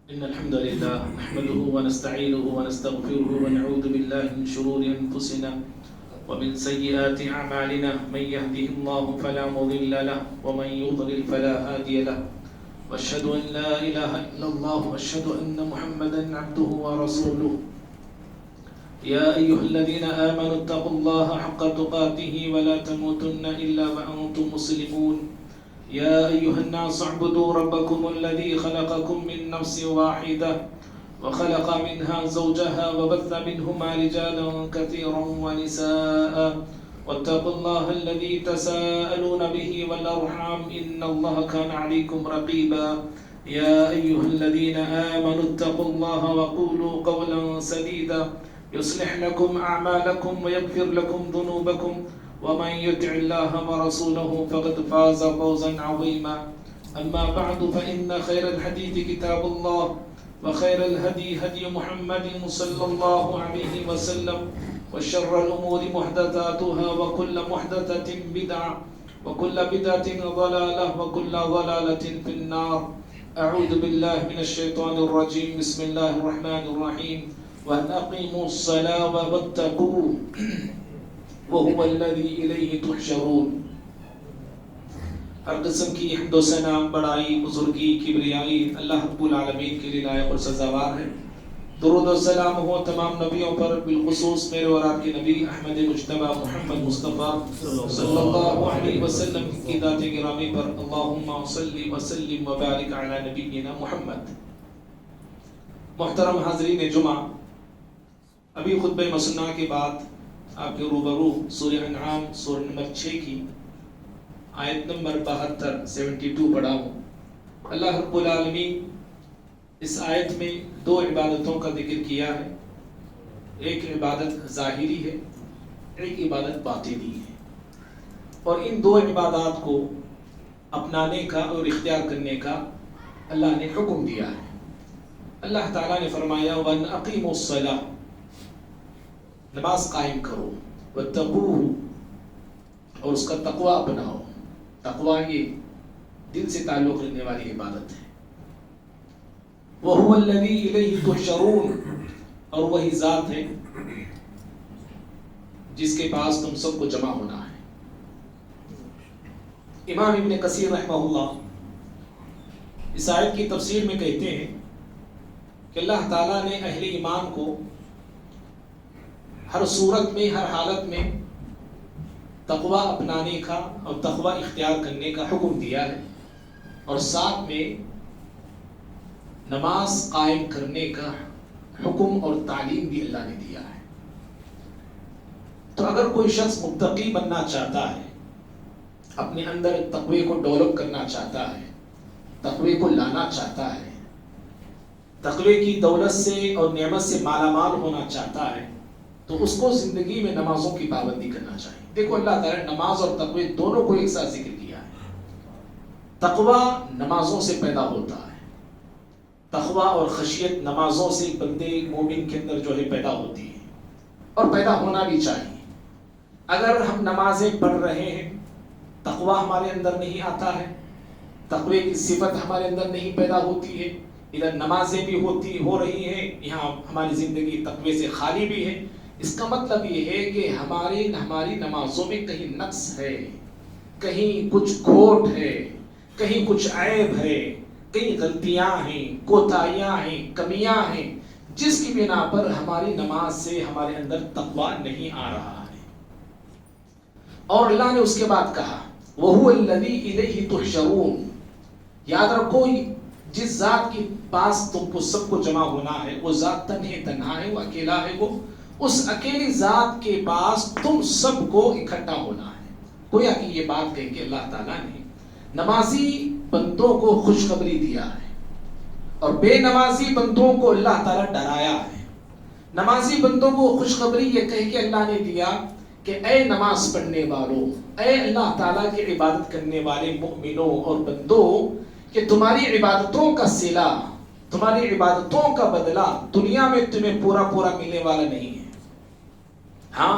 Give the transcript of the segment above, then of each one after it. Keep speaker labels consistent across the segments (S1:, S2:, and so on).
S1: إن الحمد لله نحمده ونستعينه ونستغفره ونعوذ بالله من شرور أنفسنا ومن سيئات أعمالنا من يهده الله فلا مضل له ومن يضلل فلا هادي له وأشهد أن لا إله إلا الله وأشهد أن محمدا عبده ورسوله يا أيها الذين آمنوا اتقوا الله حق تقاته ولا تموتن إلا وأنتم مسلمون يا أيها الناس اعبدوا ربكم الذي خلقكم من نفس واحدة وخلق منها زوجها وبث منهما رجالا كثيرا ونساء واتقوا الله الذي تساءلون به والأرحام إن الله كان عليكم رقيبا يا أيها الذين آمنوا اتقوا الله وقولوا قولا سديدا يصلح لكم أعمالكم ويغفر لكم ذنوبكم ومن يطع الله ورسوله فقد فاز فوزا عظيما أما بعد فإن خير الحديث كتاب الله وخير الهدي هدي محمد صلى الله عليه وسلم وشر الأمور محدثاتها وكل محدثة بدعة وكل بدعة ضلالة وكل ضلالة في النار أعوذ بالله من الشيطان الرجيم بسم الله الرحمن الرحيم وأن أقيموا الصلاة واتقوه وهو الذي إليه تحشرون. ہر قسم کی حمد و ثنا، بڑائی، بزرگی، کبریائی اللہ رب العالمین کے لیے لائق اور سزاوار ہے. درود و سلام ہو تمام نبیوں پر، بالخصوص میرے اور آپ کے نبی احمد مجتبی محمد مصطفیٰ صلی اللہ علیہ وسلم کی ذات گرامی پر. اللہم صلی وسلم وبارک علی نبینا محمد. محترم حاضرین جمعہ، ابھی خطبہ مسنہ کے بعد آپ کے روبرو سورہ انعام سورہ نمبر 6 کی آیت نمبر 72 پڑھا ہوں. اللہ رب العالمین اس آیت میں دو عبادتوں کا ذکر کیا ہے. ایک عبادت ظاہری ہے، ایک عبادت باطنی ہے، اور ان دو عبادات کو اپنانے کا اور اختیار کرنے کا اللہ نے حکم دیا ہے. اللہ تعالیٰ نے فرمایا وَأَنْ أَقِيمُوا الصَّلَاةَ، نماز قائم کرو، وَاتَّقُوهُ، اور اس کا تقوی اپناؤ. تقوی یہ دل سے تعلق رکھنے والی عبادت ہے. وَهُوَ الَّذِي إِلَيْهِ تُحْشَرُونَ، اور وہی ذات ہے جس کے پاس تم سب کو جمع ہونا ہے. امام ابن کثیر رحمہ اللہ اس آیت کی تفسیر میں کہتے ہیں کہ اللہ تعالیٰ نے اہل ایمان کو ہر صورت میں، ہر حالت میں تقوی اپنانے کا اور تقوی اختیار کرنے کا حکم دیا ہے، اور ساتھ میں نماز قائم کرنے کا حکم اور تعلیم بھی اللہ نے دیا ہے. تو اگر کوئی شخص متقی بننا چاہتا ہے، اپنے اندر تقوی کو ڈیولپ کرنا چاہتا ہے، تقوی کو لانا چاہتا ہے، تقوی کی دولت سے اور نعمت سے مالا مال ہونا چاہتا ہے، تو اس کو زندگی میں نمازوں کی پابندی کرنا چاہیے. دیکھو اللہ تعالیٰ نے نماز اور تقوی دونوں کو ایک ساتھ ذکر کیا ہے. تقوی نمازوں سے پیدا ہوتا ہے. تقوی اور خشیت نمازوں سے بندے مومن کے اندر جو ہے پیدا ہوتی ہے، اور پیدا ہونا بھی چاہیے. اگر ہم نمازیں پڑھ رہے ہیں، تقوی ہمارے اندر نہیں آتا ہے، تقوی کی صفت ہمارے اندر نہیں پیدا ہوتی ہے، ادھر نمازیں بھی ہو رہی ہیں، یہاں ہماری زندگی تقوی سے خالی بھی ہے، اس کا مطلب یہ ہے کہ ہماری نمازوں میں کہیں نقص ہے، کہیں کچھ کھوٹ ہے، کہیں کچھ عیب ہے، کہیں غلطیاں ہیں، کوتاہیاں ہیں، کمیاں ہیں، جس کی بنا پر ہماری نماز سے ہمارے اندر تقوی نہیں آ رہا ہے. اور اللہ نے اس کے بعد کہا وَهُوَ الَّذِي إِلَيْهِ تُحْشَرُونَ، یاد رکھو جس ذات کے پاس تم کو سب کو جمع ہونا ہے، وہ ذات تنہا ہے، وہ اکیلا ہے. وہ اس اکیلی ذات کے پاس تم سب کو اکٹھا ہونا ہے. گویا کہ یہ بات کہہ کے اللہ تعالیٰ نے نمازی بندوں کو خوشخبری دیا ہے، اور بے نمازی بندوں کو اللہ تعالیٰ ڈرایا ہے. نمازی بندوں کو خوشخبری یہ کہہ کے اللہ نے دیا کہ اے نماز پڑھنے والوں، اے اللہ تعالیٰ کی عبادت کرنے والے مؤمنوں اور بندوں، کہ تمہاری عبادتوں کا صلہ، تمہاری عبادتوں کا بدلہ دنیا میں تمہیں پورا ملنے والا نہیں ہے. ہاں،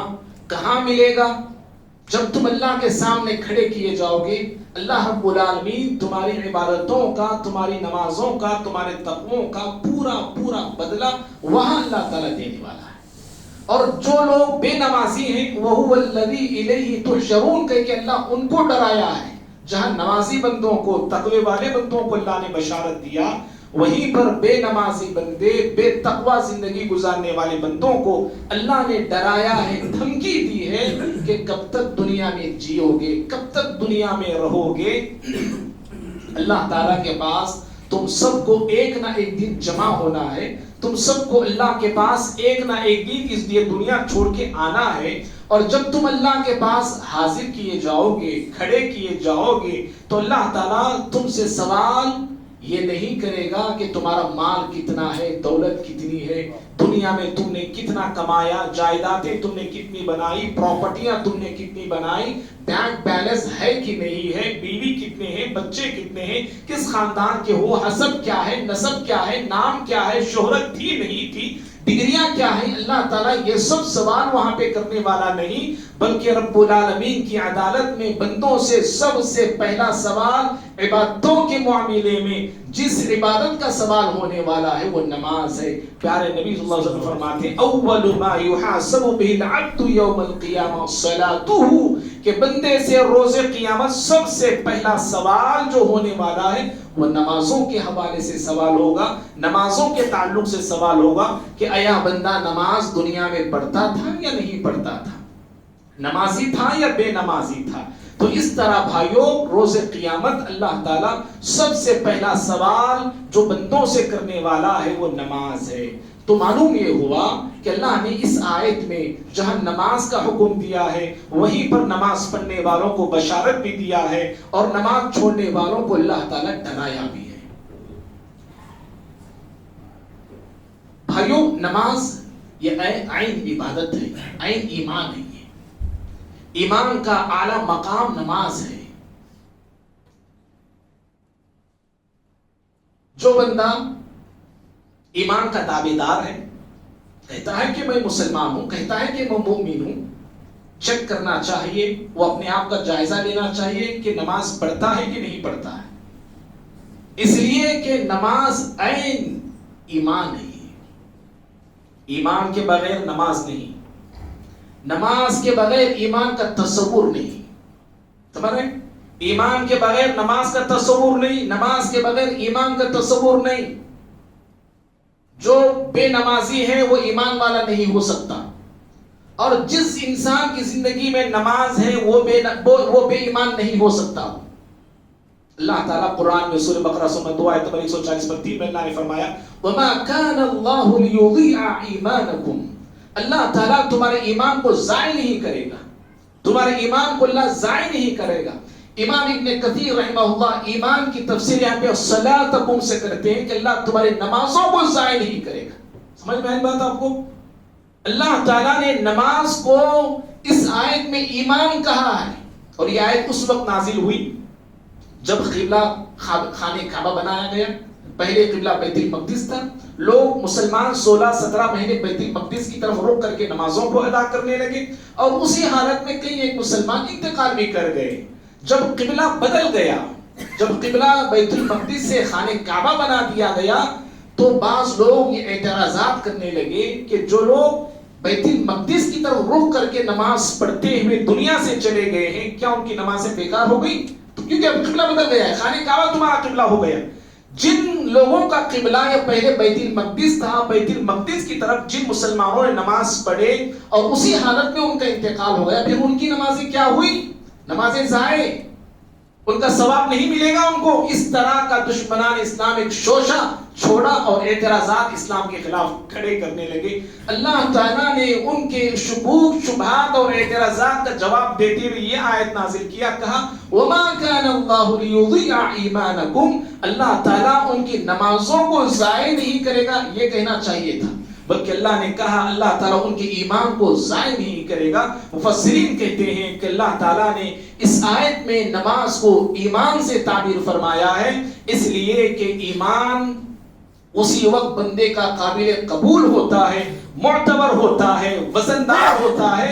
S1: کہاں ملے گا؟ جب تم اللہ کے سامنے کھڑے کیے جاؤ گے اللہ رب العالمین تمہاری عبادتوں کا، تمہاری نمازوں کا، تمہارے تقووں کا پورا پورا بدلہ وہاں اللہ تعالیٰ دینے والا ہے۔ اور جو لوگ بے نمازی ہیں وَهُوَ الَّذِي إِلَيْهِ تُحْشَرُونَ کہہ کہ اللہ ان کو ڈرایا ہے۔ جہاں نمازی بندوں کو، تقوی والے بندوں کو اللہ نے بشارت دیا، وہیں پر بے نمازی بندے، بے تقوی زندگی گزارنے والے بندوں کو اللہ نے ڈرایا ہے، دھمکی دی ہے کہ کب تک دنیا میں جیو گے، کب تک دنیا میں رہو گے۔ اللہ تعالیٰ کے پاس تم سب کو ایک نہ ایک دن جمع ہونا ہے، تم سب کو اللہ کے پاس ایک نہ ایک دن اس لیے دنیا چھوڑ کے آنا ہے۔ اور جب تم اللہ کے پاس حاضر کیے جاؤ گے، کھڑے کیے جاؤ گے، تو اللہ تعالیٰ تم سے سوال یہ نہیں کرے گا کہ تمہارا مال کتنا ہے، دولت کتنی ہے، دنیا میں تم نے کتنا کمایا، جائیدادیں تم نے کتنی بنائی، پراپرٹیاں تم نے کتنی بنائی، بینک بیلنس ہے کہ نہیں ہے، بیوی کتنے ہیں، بچے کتنے ہیں، کس خاندان کے ہو، حسب کیا ہے، نسب کیا ہے، نام کیا ہے، شہرت تھی نہیں تھی، ڈگریاں کیا ہیں۔ اللہ تعالیٰ یہ سب سوال وہاں پہ کرنے والا نہیں، بلکہ رب العالمین کی عدالت میں بندوں سے سب سے پہلا سوال عبادتوں کے معاملے میں جس عبادت کا سوال ہونے والا ہے وہ نماز ہے۔ پیارے نبی صلی اللہ علیہ وسلم فرماتے ہیں اول ما يحاسب به العبد يوم القیامہ صلاته، کہ بندے سے روز قیامت سب سے پہلا سوال جو ہونے والا ہے وہ نمازوں کے حوالے سے سوال ہوگا، نمازوں کے تعلق سے سوال ہوگا کہ آیا بندہ نماز دنیا میں پڑھتا تھا یا نہیں پڑھتا تھا، نمازی تھا یا بے نمازی تھا۔ تو اس طرح بھائیوں روز قیامت اللہ تعالیٰ سب سے پہلا سوال جو بندوں سے کرنے والا ہے وہ نماز ہے۔ تو معلوم یہ ہوا کہ اللہ نے اس آیت میں جہاں نماز کا حکم دیا ہے وہیں پر نماز پڑھنے والوں کو بشارت بھی دیا ہے اور نماز چھوڑنے والوں کو اللہ تعالیٰ ڈرایا بھی ہے۔ بھائیوں نماز یہ عین عبادت ہے، عین ایمان ہے، ایمان کا اعلیٰ مقام نماز ہے۔ جو بندہ ایمان کا دعویدار ہے، کہتا ہے کہ میں مسلمان ہوں، کہتا ہے کہ میں مومن ہوں، چیک کرنا چاہیے، وہ اپنے آپ کا جائزہ لینا چاہیے کہ نماز پڑھتا ہے کہ نہیں پڑھتا ہے، اس لیے کہ نماز عین ایمان ہے۔ ایمان کے بغیر نماز نہیں، نماز کے بغیر ایمان کا تصور نہیں، سمجھ رہے؟ ایمان کے بغیر نماز کا تصور نہیں، نماز کے بغیر ایمان کا تصور نہیں۔ جو بے نمازی ہے وہ ایمان والا نہیں ہو سکتا، اور جس انسان کی زندگی میں نماز ہے وہ بے ایمان نہیں ہو سکتا۔ اللہ تعالیٰ قرآن میں سورہ بقرہ سورہ 2 آیت نمبر 140 پر 3 میں اللہ نے فرمایا وَمَا كَانَ اللَّهُ لِيُضِيعَ إِيمَانَكُمْ، اللہ تعالیٰ تمہارے ایمان کو ضائع نہیں کرے گا، تمہارے ایمان کو اللہ ضائع نہیں کرے گا۔ امام ابن کثیر رحمہ اللہ ایمان کی تفسیر یہاں پہ صلاتکم سے کرتے ہیں کہ اللہ تمہاری نمازوں کو ضائع نہیں کرے گا۔ سمجھ میں آئی بات آپ کو؟ اللہ تعالیٰ نے نماز کو اس آیت میں ایمان کہا ہے، اور یہ آیت اس وقت نازل ہوئی جب قبلہ خانہ کعبہ بنایا گیا۔ پہلے قبلہ بیت المقدس تھا، لوگ مسلمان 16-17 مہینے بیت المقدس کی طرف رخ کر کے نمازوں کو ادا کرنے لگے، اور اسی حالت میں کئی ایک مسلمان انتقال بھی کر گئے۔ جب قبلہ بدل گیا، جب قبلہ بیت المقدس سے خانہ کعبہ بنا دیا گیا، تو بعض لوگ یہ اعتراضات کرنے لگے کہ جو لوگ بیت المقدس کی طرف رخ کر کے نماز پڑھتے ہوئے دنیا سے چلے گئے ہیں، کیا ان کی نمازیں بیکار ہو گئی؟ کیونکہ اب قبلہ بدل گیا ہے، خانہ کعبہ تمہارا قبلہ ہو گیا۔ جن لوگوں کا قبلہ یا پہلے بیت المقدس تھا، بیت المقدس کی طرف جن مسلمانوں نے نماز پڑھے اور اسی حالت میں ان کا انتقال ہو گیا، پھر ان کی نمازیں کیا ہوئی؟ نمازیں ضائع، ان کا ثواب نہیں ملے گا ان کو۔ اس طرح کا دشمنان اسلام ایک شوشہ چھوڑا اور اعتراضات اسلام کے خلاف کھڑے کرنے لگے۔ اللہ تعالیٰ نے ان کے شکوک شبہات اور اعتراضات کا جواب دیتے ہوئے یہ آیت نازل کیا، کہا وَمَا كَانَ اللَّهُ لِيُضِيعَ إِيمَانَكُمْ، اللہ تعالیٰ ان کی نمازوں کو ضائع نہیں کرے گا، یہ کہنا چاہیے تھا، بلکہ اللہ نے کہا اللہ تعالیٰ ان کے ایمان کو ضائع نہیں کرے گا۔ مفسرین کہتے ہیں کہ اللہ تعالیٰ نے اس آیت میں نماز کو ایمان سے تعبیر فرمایا ہے، اس لیے کہ ایمان اسی وقت بندے کا قابل قبول ہوتا ہے، معتبر ہوتا ہے، وزندار ہوتا ہے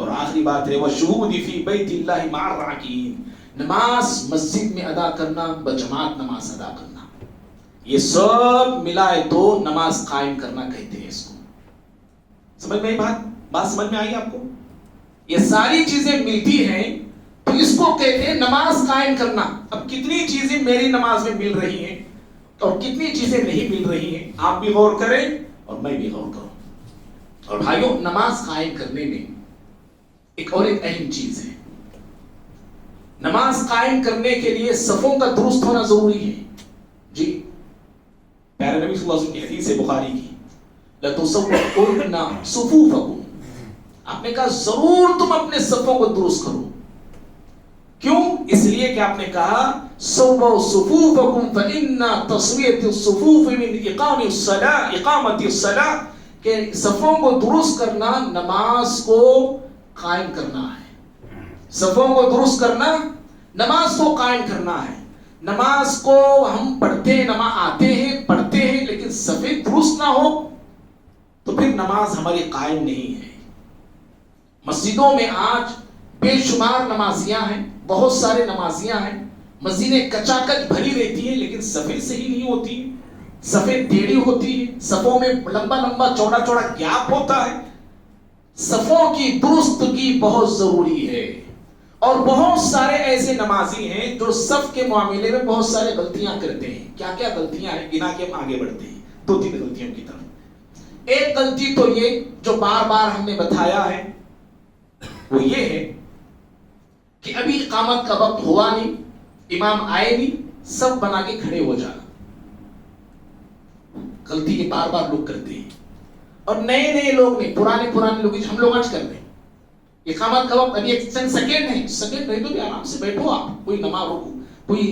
S1: اور آخری بات ہے وَالشُّهُودِ فِي بَيْتِ اللَّهِ مَعَ الرَّاكِعِينَ، نماز مسجد میں ادا کرنا، بجماعت نماز ادا کرنا، یہ سب ملائے تو نماز قائم کرنا کہتے ہیں اس کو۔ سمجھ میں بات سمجھ میں آئی آپ کو؟ یہ ساری چیزیں ملتی ہیں تو اس کو کہتے ہیں نماز قائم کرنا۔ اب کتنی چیزیں میری نماز میں مل رہی ہیں اور کتنی چیزیں نہیں مل رہی ہیں، آپ بھی غور کریں اور میں بھی غور کروں۔ اور بھائیوں، نماز قائم کرنے میں ایک اہم چیز ہے، نماز قائم کرنے کے لیے صفوں کا درست ہونا ضروری ہے۔ جی، پیارے نبی صلی اللہ علیہ وسلم کی حدیث ہے بخاری کی، لَتُصَوُّرُنَّ صُفُوفَكُمْ، آپ نے کہا ضرور تم اپنے صفوں کو درست کرو۔ کیوں؟ اس لیے کہ آپ نے کہا سَوُّوا صُفُوفَكُمْ فَإِنَّ تَسْوِيَةَ الصُّفُوفِ مِنْ إِقَامَةِ الصَّلَاةِ، کہ صفوں کو درست کرنا نماز کو قائم کرنا ہے۔ صفوں کو درست کرنا نماز کو قائم کرنا ہے۔ نماز کو ہم پڑھتے ہیں، آتے ہیں پڑھتے ہیں، لیکن صفیں درست نہ ہو تو پھر نماز ہماری قائم نہیں ہے۔ مسجدوں میں آج بے شمار نمازیاں ہیں، بہت سارے نمازیاں ہیں، مسجدیں کچاکچ بھری رہتی ہیں لیکن صفیں صحیح نہیں ہوتی، صفیں ٹیڑھی ہوتی ہیں، صفوں میں لمبا چوڑا گیپ ہوتا ہے۔ صفوں کی درستگی بہت ضروری ہے۔ اور بہت سارے ایسے نمازی ہیں جو صف کے معاملے میں بہت سارے غلطیاں کرتے ہیں۔ کیا کیا غلطیاں ہیں گنا کے ہم آگے بڑھتے ہیں، 2-3 غلطیوں کی طرف۔ ایک غلطی تو یہ جو بار بار ہم نے بتایا ہے وہ یہ ہے کہ ابھی اقامت کا وقت ہوا نہیں، امام آئے نہیں، سب بنا کے کھڑے ہو جانا۔ غلطی یہ بار بار لوگ کرتے ہیں، اور نئے لوگ نہیں، پرانے لوگ ہم لوگ آج کر رہے ہیں۔ اقامت کا وقت ابھی ایک چند سیکنڈ نہیں تو بھی آرام سے بیٹھو، آپ کوئی نماز رکو، کوئی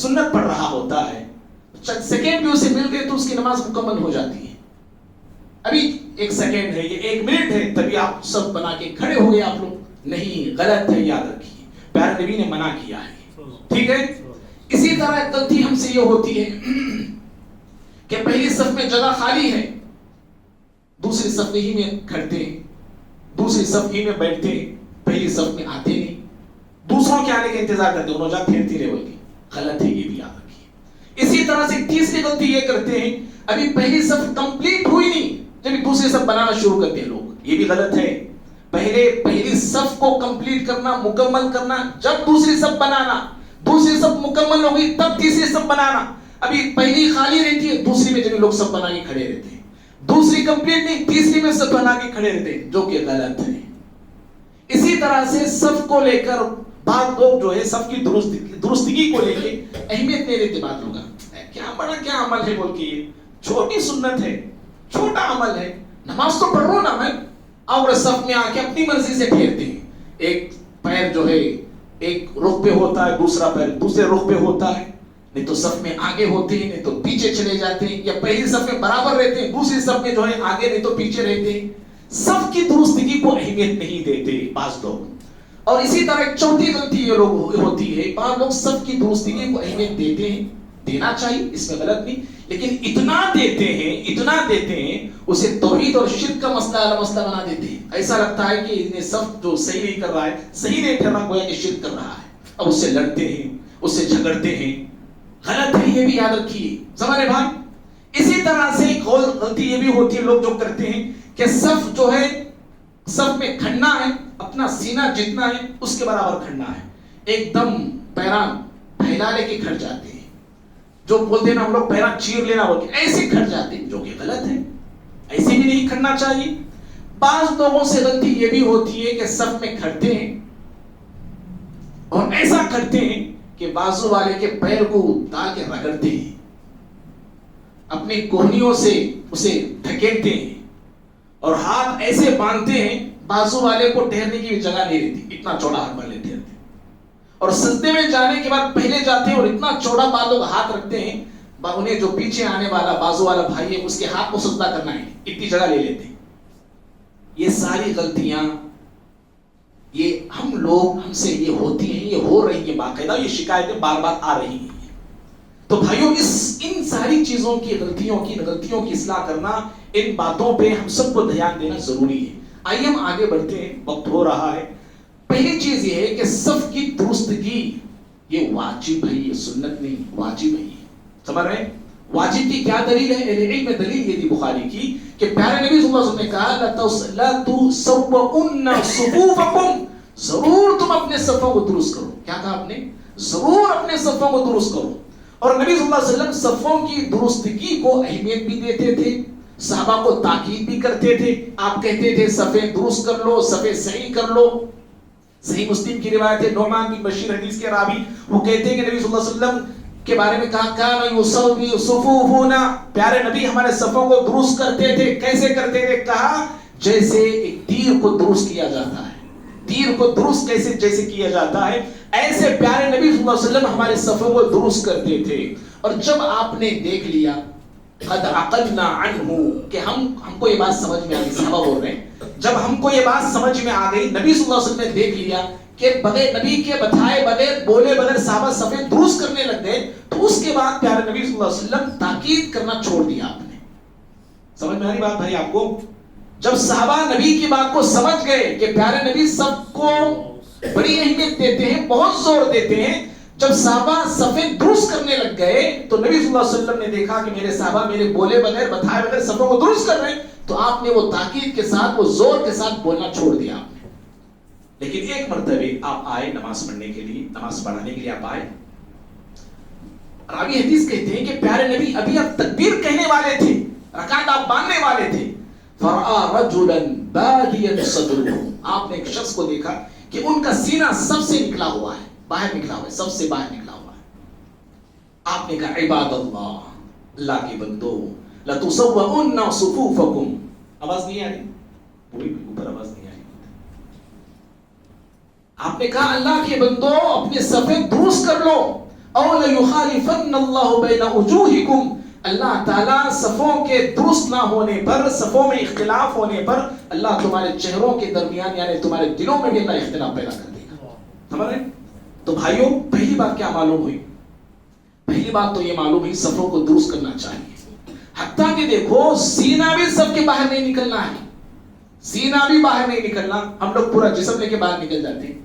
S1: سنت پڑھ رہا ہوتا ہے، چند سیکنڈ بھی اسے مل گئے تو اس کی نماز مکمل ہو جاتی ہے۔ ابھی 1 سیکنڈ ہے، یہ 1 منٹ ہے، تبھی آپ سب بنا کے کھڑے ہو گئے آپ لوگ، نہیں، غلط ہے، یاد رکھیے پیارے نبی نے منع کیا ہے، ٹھیک ہے۔ اسی طرح غلطی ہم سے یہ ہوتی ہے کہ پہلی صف میں جگہ خالی ہے، دوسری صف ہی میں کھڑتے ہیں، دوسری صف ہی میں بیٹھتے ہیں، پہلی صف میں آتے نہیں، دوسروں کے آنے کا انتظار کرتے ہیں، انہوں جا پھرتی رہے بلکہ غلط ہے، یہ بھی یاد رکھیے۔ اسی طرح سے تیسری غلطی یہ کرتے ہیں، ابھی پہلی صف کمپلیٹ ہوئی نہیں جب دوسری صف بنانا شروع کرتے ہیں لوگ، یہ بھی غلط ہے۔ پہلی صف کو کمپلیٹ کرنا، مکمل کرنا، جب دوسری صف بنانا، دوسری صف مکمل ہو گئی تب تیسری صف بنانا۔ ابھی پہلی خالی رہتی ہے، دوسری میں جب لوگ سب بنا کے کھڑے رہتے ہیں، دوسری کمپلیٹ نہیں، تیسری میں سب بنا کے کھڑے رہتے ہیں، جو کہ غلط ہے۔ اسی طرح سے صف کو لے کر بعض لوگ جو ہے صف کی درستگی کو لے کے اہمیت نہیں دیتے، بعض لوگ کیا عمل ہے بول کے، یہ چھوٹی سنت ہے، چھوٹا عمل ہے، نماز تو پڑھ رہا ہوں نا میں، اور صف میں آ کے اپنی مرضی سے ٹھہرتے ہیں، ایک پیر جو ہے ایک رخ پہ ہوتا ہے، دوسرا پیر دوسرے رخ پہ ہوتا ہے، نہیں تو صف میں آگے ہوتے ہیں، نہیں تو پیچھے چلے جاتے ہیں، یا پہلی صف میں برابر رہتے ہیں، دوسری صف میں جو ہے آگے نہیں تو پیچھے رہتے ہیں، صف کی درستگی کو اہمیت نہیں دیتے بعض لوگ۔ اور اسی طرح ایک چوتھی غلطی یہ لوگ ہوتی ہے، بعض لوگ صف کی درستگی کو اہمیت دیتے ہیں، دینا چاہیے، اس میں غلط نہیں، لیکن اتنا دیتے ہیں اسے توحید اور شرک کا مسئلہ بنا دیتے ہیں۔ ایسا لگتا ہے کہ انہیں صف جو صحیح نہیں کر رہا ہے، صحیح نہیں ٹھہرا، گویا کہ شرک کر رہا ہے، اب اس سے لڑتے ہیں، اس سے جھگڑتے ہیں، غلط ہے، یہ بھی یاد رکھیے زمانے بھائی۔ اسی طرح سے ایک اور غلطی یہ بھی ہوتی ہے، لوگ جو کرتے ہیں کہ صف جو ہے، صف میں کھڑنا ہے، اپنا سینہ جتنا ہے اس کے برابر کھڑنا ہے، ایک دم پیران پھیلا لے کے کھڑ جاتے ہیں، جو بولتے ہیں نا ہم لوگ پیران چیر لینا بول کے ایسے کھڑ جاتے ہیں، جو کہ غلط ہے، ایسے بھی نہیں کھڑنا چاہیے۔ بعض لوگوں سے غلطی یہ بھی ہوتی ہے کہ صف میں کھڑتے ہیں اور ایسا کرتے ہیں کہ بازو والے کے پیر کو ڈال کے رگڑتے ہیں، اپنی کوہنیوں سے اسے دھکیلتے ہیں، اور ہاتھ ایسے باندھتے ہیں بازو والے کو ٹھہرنے کی بھی جگہ نہیں رہتی، اتنا چوڑا ہاتھ والے ٹھہرتے ہیں، اور سجدے میں جانے کے بعد پہلے جاتے ہیں اور اتنا چوڑا بعض لوگ ہاتھ رکھتے ہیں، انہیں جو پیچھے آنے والا بازو والا بھائی ہے اس کے ہاتھ کو سجدہ کرنا ہے، اتنی جگہ لے لیتے ہیں۔ یہ ساری غلطیاں یہ ہم سے یہ ہوتی ہیں، یہ ہو رہی ہیں، باقاعدہ یہ شکایتیں بار بار آ رہی ہیں۔ تو بھائیوں ان ساری چیزوں کی غلطیوں کی اصلاح کرنا، ان باتوں پہ ہم سب کو دھیان دینا ضروری ہے۔ آئیے ہم آگے بڑھتے ہیں، وقت ہو رہا ہے۔ پہلی چیز یہ ہے کہ صف کی درستگی یہ واجب ہے، یہ سنت نہیں، واجب ہے۔ سمجھ رہے ہیں؟ واجب کی کیا دلیل ہے؟ اہل علم میں دلیل یہ تھی بخاری کی کہ پیارے نبی صلی اللہ علیہ وسلم نے کہا لا تسوؤن صفوفکم، ضرور تم اپنے صفوں کو درست کرو۔ کیا کہا آپ نے؟ ضرور اپنے صفوں کو درست کرو۔ اور نبی صلی اللہ علیہ وسلم صفوں کی درستگی کو اہمیت بھی دیتے تھے، صحابہ کو تاکید بھی کرتے تھے۔ آپ کہتے تھے صفیں درست کر لو، صفیں صحیح کر لو۔ صحیح مسلم کی روایت ہے، نعمان بن بشیر حدیث کے راوی، وہ کہتے ہیں کہ نبی صلی اللہ علیہ وسلم کے بارے میں کہا کان یصوی صفوفنا، پیارے نبی ہمارے صفوں کو درست کرتے تھے۔ کیسے کرتے تھے؟ کہا جیسے ایک تیر کو درست کیا جاتا ہے۔ تیر کو درست جیسے کیا جاتا ہے، ایسے پیارے نبی صلی اللہ علیہ وسلم ہمارے صفوں کو درست کرتے تھے۔ اور جب آپ نے دیکھ لیا قد عقلنا عنہ کہ ہم کو یہ بات سمجھ میں آ گئی، صحابہ بول رہے ہیں، جب ہم کو یہ بات سمجھ میں آ گئی، نبی صلی اللہ علیہ وسلم نے دیکھ لیا کہ بغیر نبی کے بتائے بغیر بولے بغیر صحابہ صفیں درست کرنے لگ گئے، تو اس کے بعد پیارے نبی صلی اللہ علیہ وسلم تاکید کرنا چھوڑ دیا آپ نے۔ سمجھ میں آ رہی بات بھائی آپ کو؟ جب صحابہ نبی کی بات کو سمجھ گئے کہ پیارے نبی سب کو بڑی اہمیت دیتے ہیں، بہت زور دیتے ہیں، جب صحابہ صفیں درست کرنے لگ گئے تو نبی صلی اللہ علیہ وسلم نے دیکھا کہ میرے صحابہ میرے بولے بغیر بتائے بغیر صفوں کو درست کر رہے ہیں، تو آپ نے وہ تاکید کے ساتھ، وہ زور کے ساتھ بولنا چھوڑ دیا آپ نے۔ لیکن ایک مرتبہ آپ آئے نماز پڑھنے کے لیے، نماز پڑھانے کے لیے آپ آئے، راوی حدیث کہتے ہیں کہ پیارے نبی ابھی اب تکبیر کہنے والے تھے، رکعت آپ باندھنے والے تھے، فرآ رجلا بادیا صدره، آپ نے ایک شخص کو دیکھا کہ ان کا سینہ سب سے نکلا ہوا ہے، باہر نکلا ہوا ہے، سب سے باہر نکلا ہوا ہے۔ آپ نے کہا عباد اللہ، اللہ کے بندو، لتسوؤن صفوفکم، آواز نہیں آ رہی؟ پوری اوپر آواز نہیں آ رہی۔ آپ نے کہا اللہ کے بندو اپنے صفیں درست کر لو، او لیخالفن اللہ بین وجوہکم، اللہ تعالیٰ صفوں کے درست نہ ہونے پر، صفوں میں اختلاف ہونے پر اللہ تمہارے چہروں کے درمیان یعنی تمہارے دلوں میں بھی اللہ اختلاف پیدا کر دے گا۔ سمجھ رہے؟ تو بھائیوں پہلی بات کیا معلوم ہوئی؟ پہلی بات تو یہ معلوم ہوئی صفوں کو درست کرنا چاہیے، حتیٰ کہ دیکھو سینہ بھی صف کے باہر نہیں نکلنا ہے، سینہ بھی باہر نہیں نکلنا۔ ہم لوگ پورا جسم لے کے باہر نکل جاتے ہیں،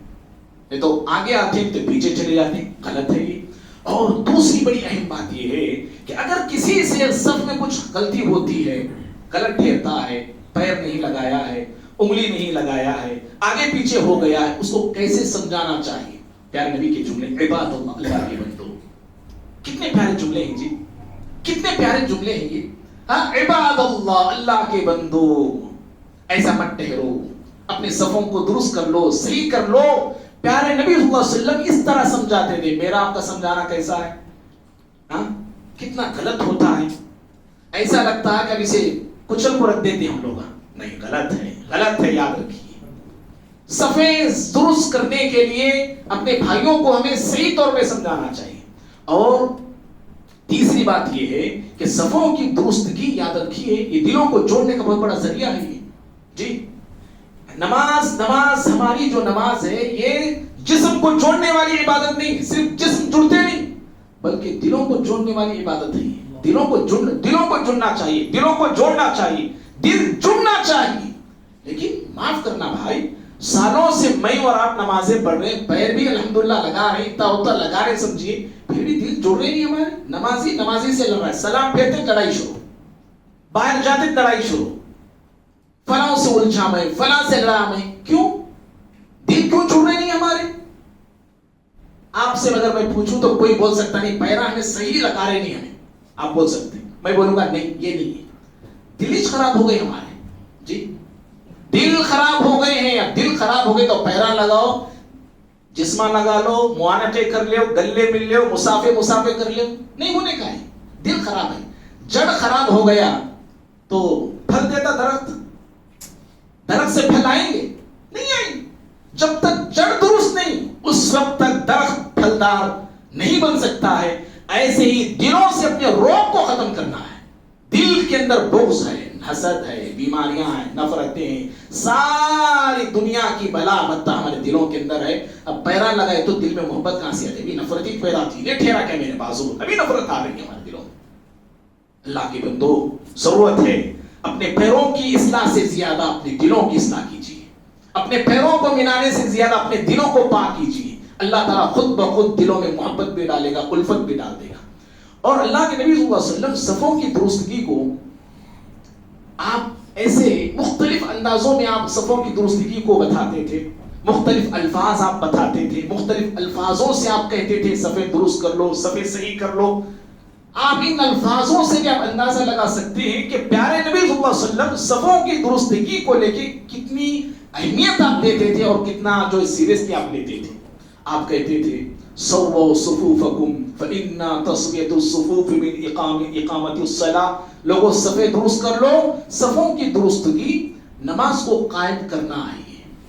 S1: یہ تو آگے آتے ہیں تو پیچھے چلے جاتے ہیں، غلط ہے یہ۔ اور دوسری بڑی اہم بات یہ ہے کہ اگر کسی سے صف میں کچھ غلطی ہوتی ہے، غلط ٹھہرتا ہے، پیر نہیں لگایا ہے، انگلی نہیں لگایا ہے، آگے پیچھے ہو گیا ہے، اس کو کیسے سمجھانا چاہیے؟ پیارے نبی کے جملے، عباد اللہ، اللہ کے بندو، کتنے پیارے جملے ہیں جی، کتنے پیارے جملے ہیں یہ۔ ہاں عباد اللہ، اللہ کے بندو، ایسا مت ٹھہرو، اپنے صفوں کو درست کر لو، صحیح کر لو۔ پیارے نبی صلی اللہ علیہ وسلم اس طرح سمجھاتے تھے۔ میرا آپ کا سمجھانا کیسا ہے؟ ہاں کتنا غلط ہوتا ہے، ایسا لگتا ہے کہ اب اسے کچل کو رکھ دیتے ہم لوگ۔ نہیں، غلط ہے، غلط ہے، یاد رکھیے۔ صفیں درست کرنے کے لیے اپنے بھائیوں کو ہمیں صحیح طور پہ سمجھانا چاہیے۔ اور تیسری بات یہ ہے کہ صفوں کی درستگی یاد رکھیے، یہ دلوں کو جوڑنے کا بہت بڑا ذریعہ ہے یہ جی۔ نماز ہماری جو نماز ہے یہ جسم کو جوڑنے والی عبادت نہیں، صرف جسم جڑتے نہیں بلکہ دلوں کو جوڑنے والی عبادت ہے۔ دلوں کو جڑنا چاہیے، دلوں کو جوڑنا چاہیے، دل جڑنا چاہیے۔ لیکن معاف کرنا بھائی، سالوں سے میں اور آپ نمازیں پڑھ رہے ہیں، پیر بھی الحمدللہ لگا رہے ہیں، اتنا لگا رہے سمجھیے، پھر بھی دل جڑ رہے نہیں ہمارے۔ نمازی سے لڑ رہا ہے، سلام پھیرتے لڑائی شروع، باہر جاتے لڑائی شروع، فلاں سے الجھا میں، فلاں سے لڑا میں، کیوں؟ دل کیوں جڑ رہے نہیں ہمارے؟ آپ سے اگر میں پوچھوں تو کوئی بول سکتا نہیں پیرا ہمیں صحیح لگا رہے نہیں، ہمیں آپ بول سکتے ہیں، میں بولوں گا نہیں یہ نہیں ہے، دل ہی خراب ہو گئے ہمارے جی، دل خراب ہو گئے ہیں۔ اب دل خراب ہو گئے تو پیرا لگاؤ، جسمہ لگا لو، معانٹے کر لو، گلے مل لو، مسافے کر لو، نہیں ہونے کا ہے، دل خراب ہے۔ جڑ خراب ہو گیا تو پھل دیتا درخت سے پھل آئیں گے؟ نہیں آئیں گے۔ جب تک جڑ درست نہیں اس وقت تک درخت پھلدار نہیں بن سکتا ہے۔ ایسے ہی دلوں سے اپنے روگ کو ختم کرنا ہے۔ دل کے اندر بغض ہے، حسد ہے، بیماریاں ہیں، نفرتیں ہیں، ساری دنیا کی بلا بتا ہمارے دلوں کے اندر ہے۔ اب پیرا لگائے تو دل میں محبت کہاں سے آتی؟ ابھی نفرت ہی پیدا تھی، یہ ٹھہرا کیا میرے بازو، ابھی نفرت آ رہی ہے ہمارے دلوں۔ اللہ کے بندو ضرورت ہے اپنے پیروں کی اصلاح سے زیادہ اپنے دلوں کی اصلاح کیجیے. اپنے پیروں کو ملانے سے زیادہ اپنے دلوں کو پاک کیجیے. اللہ تعالیٰ خود بخود دلوں میں محبت بھی ڈالے گا, الفت بھی ڈال دے گا. اور اللہ کے نبی صلی اللہ علیہ وسلم صفوں کی درستگی کو آپ ایسے مختلف اندازوں میں آپ صفوں کی درستگی کو بتاتے تھے. مختلف الفاظ آپ بتاتے تھے, مختلف الفاظوں سے آپ کہتے تھے صفے درست کر لو, صفے صحیح کر لو. آپ ان الفاظوں سے بھی آپ اندازہ لگا سکتے ہیں کہ پیارے نبی صلی اللہ علیہ وسلم صفوں کی درستگی کو لے کے کتنی اہمیت آپ دیتے تھے اور کتنا جو سیریسلی آپ لیتے تھے. آپ کہتے تھے سووا صفوفکم فإن تسویۃ الصفوف من اقامت الصلاۃ. لوگوں صفے درست کر لو. صفوں کی درستگی نماز کو قائم کرنا ہے.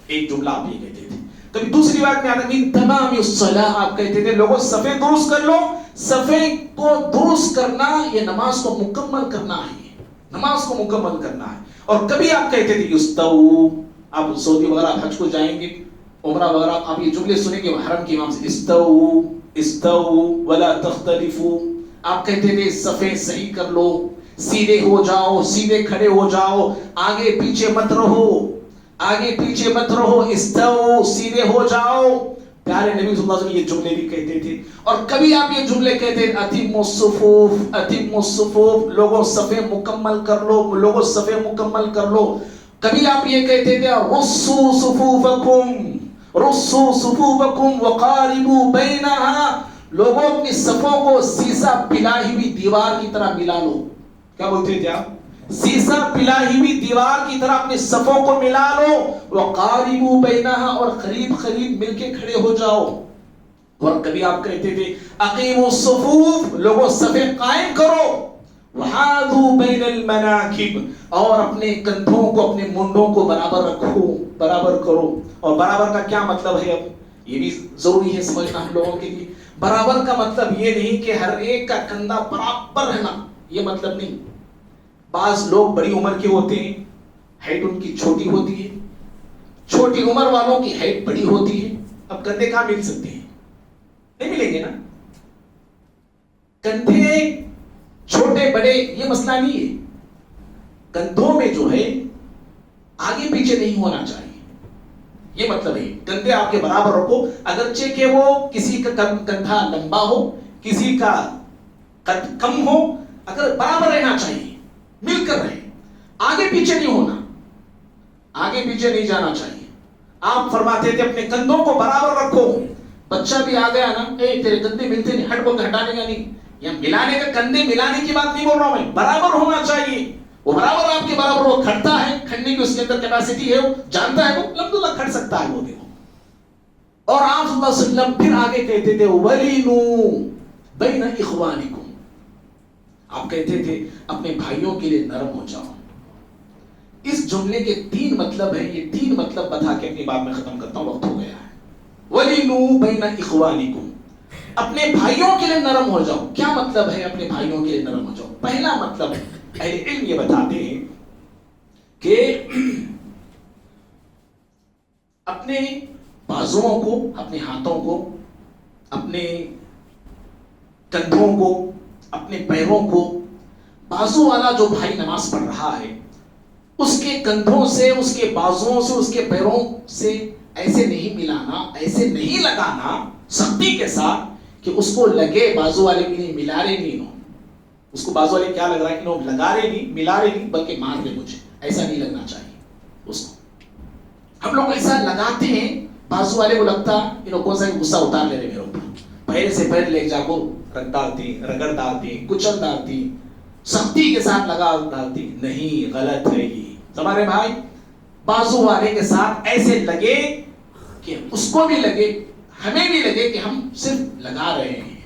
S1: ایک جملہ آپ یہ کہتے تھے. کبھی دوسری بات میں آتا من تمام الصلاۃ, آپ کہتے تھے لوگوں صفے درست کر لو. صفے کو درست کرنا یہ نماز کو مکمل کرنا ہے, نماز کو مکمل کرنا ہے. اور کبھی آپ کہتے تھے استو, آپ سعودی وغیرہ حج کو جائیں گے, عمرہ وغیرہ, آپ یہ جملے سنیں گے حرم کے امام سے, استو استو ولا تختلفوا. آپ کہتے تھے صفے صحیح کر لو, سیدھے ہو جاؤ, سیدھے کھڑے ہو جاؤ, آگے پیچھے مت رہو, آگے پیچھے مت رہو, استو سیدھے ہو جاؤ. پیارے نبی صلی اللہ علیہ وسلم یہ جملے بھی کہتے تھے. اور کبھی آپ یہ جملے کہتے تھے اتموا الصفوف, اتموا الصفوف, لوگوں صفے مکمل کر لو, لوگوں صفے مکمل کر لو. کبھی آپ یہ کہتے تھے رصوا صفوفکم, رصوا صفوفکم وقاربوا بینہا, لوگوں اپنی صفوں کو سیسا پلائی ہوئی دیوار کی طرح ملا لو. کیا بولتے تھے آپ؟ سیسا پلائی ہوئی دیوار کی طرح اپنی صفوں کو ملا لو. وقاربوا بینہا, اور قریب قریب مل کے کھڑے ہو جاؤ. اور کبھی آپ کہتے تھے اقیموا الصفوف, لوگوں صفے قائم کرو. وحاذوا بین المناکب, اور اپنے کندھوں کو, اپنے منڈوں کو برابر رکھو, برابر کرو. اور برابر کا کیا مطلب ہے, اب یہ بھی ضروری ہے سمجھنا ہم لوگوں کے لیے. برابر کا مطلب یہ نہیں کہ ہر ایک کا کندھا برابر رہنا, یہ مطلب نہیں. بعض لوگ بڑی عمر کے ہوتے ہیں, ہائٹ ان کی چھوٹی ہوتی ہے, چھوٹی عمر والوں کی ہائٹ بڑی ہوتی ہے. اب کندھے کہاں مل سکتے ہیں؟ نہیں ملیں گے نا. کندھے چھوٹے بڑے یہ مسئلہ نہیں ہے. کندھوں میں جو ہے آگے پیچھے نہیں ہونا چاہیے, یہ مطلب ہے. کندھے آپ کے برابر رکھو, اگرچہ کہ وہ کسی کا کندھا لمبا ہو, کسی کا قد کم ہو, اگر برابر رہنا چاہیے, مل کر رہے. آگے پیچھے نہیں ہونا, آگے پیچھے نہیں جانا چاہیے. آپ فرماتے تھے اپنے کندھوں کو برابر رکھو. بچہ بھی آ گیا نا, اے تیرے کندھے ملتے نہیں, ہٹ بول کے ہٹانے کا نہیں. یا ملانے کا, کندھے ملانے کی بات نہیں بول رہا ہوں میں, برابر ہونا چاہیے. وہ برابر آپ کے برابر, وہ کھڑتا ہے, کھڑنے کی اس کے اندر کیپیسٹی ہے, وہ جانتا ہے, وہ الحمدللہ کھڑ سکتا ہے, وہ دیکھو. اور آپ صلی اللہ علیہ وسلم پھر آگے کہتے تھے وَلِنُوا بَيْنَ إِخْوَانِكُمْ, آپ کہتے تھے اپنے بھائیوں کے لیے نرم ہو جاؤ. اس جملے کے 3 مطلب ہیں, یہ 3 مطلب بتا کے اپنی بات میں ختم کرتا ہوں, وقت ہو گیا ہے. وَلِنُوا بَيْنَ إِخْوَانِكُمْ, اپنے بھائیوں کے لیے نرم ہو جاؤ. کیا مطلب ہے اپنے بھائیوں کے لیے نرم ہو جاؤ؟ پہلا مطلب اہل علم یہ بتاتے ہیں کہ اپنے بازوؤں کو, اپنے ہاتھوں کو, اپنے کندھوں کو, اپنے پیروں کو, بازو والا جو بھائی نماز پڑھ رہا ہے اس کے کندھوں سے, اس کے بازوؤں سے, اس کے پیروں سے ایسے نہیں ملانا, ایسے نہیں لگانا سختی کے ساتھ کہ اس کو لگے بازو والے بھی نہیں, ملا رہے نہیں, اس کو بازو والے کیا لگ رہا ہے کہ لگا رہے نہیں, ملا رہے نہیں, بلکہ مار دے مجھے, ایسا نہیں لگنا چاہیے اس کو. ہم لوگ ایسا لگاتے ہیں, بازو والے کو لگتا کون سا غصہ اتار لے رہے میرے اوپر, پہلے سے پہلے لے جا کو رکھ ڈالتی, رگڑ ڈالتی, کچل ڈالتی, سختی کے ساتھ لگا ڈالتی. نہیں, غلط ہے یہ. ہمارے بھائی بازو والے کے ساتھ ایسے لگے کہ اس کو بھی لگے, ہمیں بھی لگے کہ ہم صرف لگا رہے ہیں.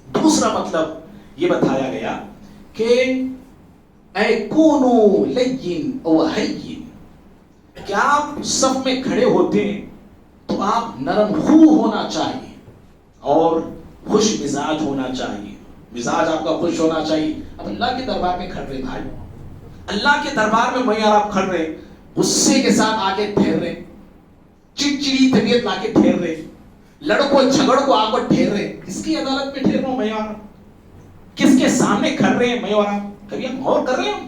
S1: دوسرا مطلب یہ بتایا گیا کہ اے کونو لین او ہین, کہ آپ صف میں کھڑے ہوتے ہیں تو آپ نرم خو ہونا چاہیے اور خوش مزاج ہونا چاہیے. مزاج آپ کا خوش ہونا چاہیے. اب اللہ کے دربار میں کھڑ رہے بھائی, اللہ کے دربار میں میاں آپ کھڑ رہے, غصے کے ساتھ آگے ٹھہر رہے, چڑچڑی طبیعت لا کے ٹھہر رہے, لڑکوں جھگڑ کو آ کر ٹھہر رہے. کس کی عدالت میں ٹھہر رہا ہوں میاں, کس کے سامنے کھڑ رہے ہیں میاں, کبھی ہم غور کر رہے ہیں؟